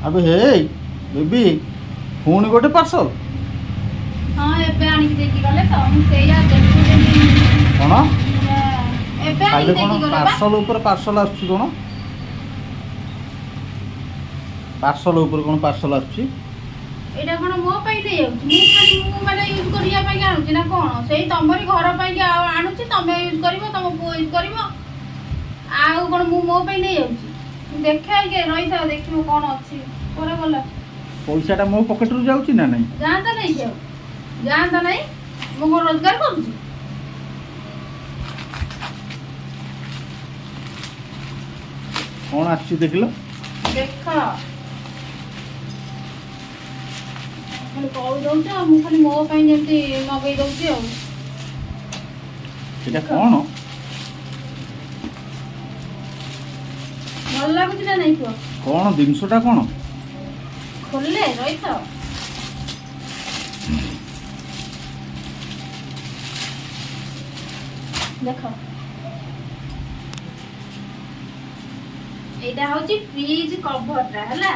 अबे हे बेबी पुणी गोटे पार्सल हाँ एबे आनिक देखि गले तो हम सेया देखुनी कौन एबे खाली आनिक कौन देखि गले बा पार्सल ऊपर पार्सल आसुची कौन पार्सल ऊपर कौन पार्सल आसुची एटा कोन मो पई दे जाउची मु माने यूज करिया पई आनुची ना कोन सेई तमरी घर पई आनुची तमे यूज करिवो तम पु यूज करिवो आउ कोन मु मो पई दे जाउची देखाई के रही था देखियो कोन अछि करे बोला पैसाटा मो पॉकेट रु जाउची ना नहीं जानता नहीं जाओ जानता नहीं मु को रोजगार करूची कौन आसुची देखिलो देख खाली कौ दौच मु खाली मो पई जेमती मगई दउची आ एटा कौन भल लागुची ना नहीं पुआ कौन जिनसटा कौन खोलले रही था देख এইটা হচ্ছে ফ্রিজ কভারটা হলা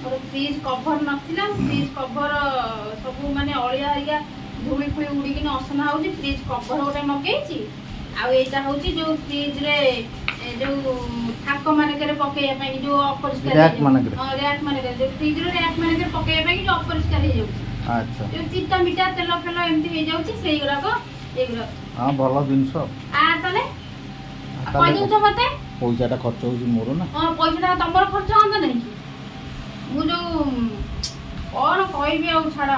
মোর ফ্রিজ কভার নথিলা ফ্রিজ কভার সব মানে অলিয়া হইয়া ধুলি ফুলি উড়িকিনা অসনা হচ্ছে ফ্রিজ কভার গোটে মগেইছি আর এইটা হচ্ছে যে ফ্রিজ রে যে থাক মানেকরে পকাইয়া পাই যে অপরিষ্কার র‍্যাক মানেকরে র‍্যাক মানেকরে যে ফ্রিজ রে র‍্যাক মানেকরে পকাইয়া পাই যে অপরিষ্কার হই যাଉଛି আচ্ছা যে চিটা মিটা তেল ফেল এমতি হই যাଉଛି সেই গুড়াকো এইগুলা हां भलो जिनस आ তাহলে কই দিছ মতে पैसाटा खर्च होची मोर ना हाँ पैसा तमर खर्च हाँ नहीं मुझे कौन कहबी आ छाड़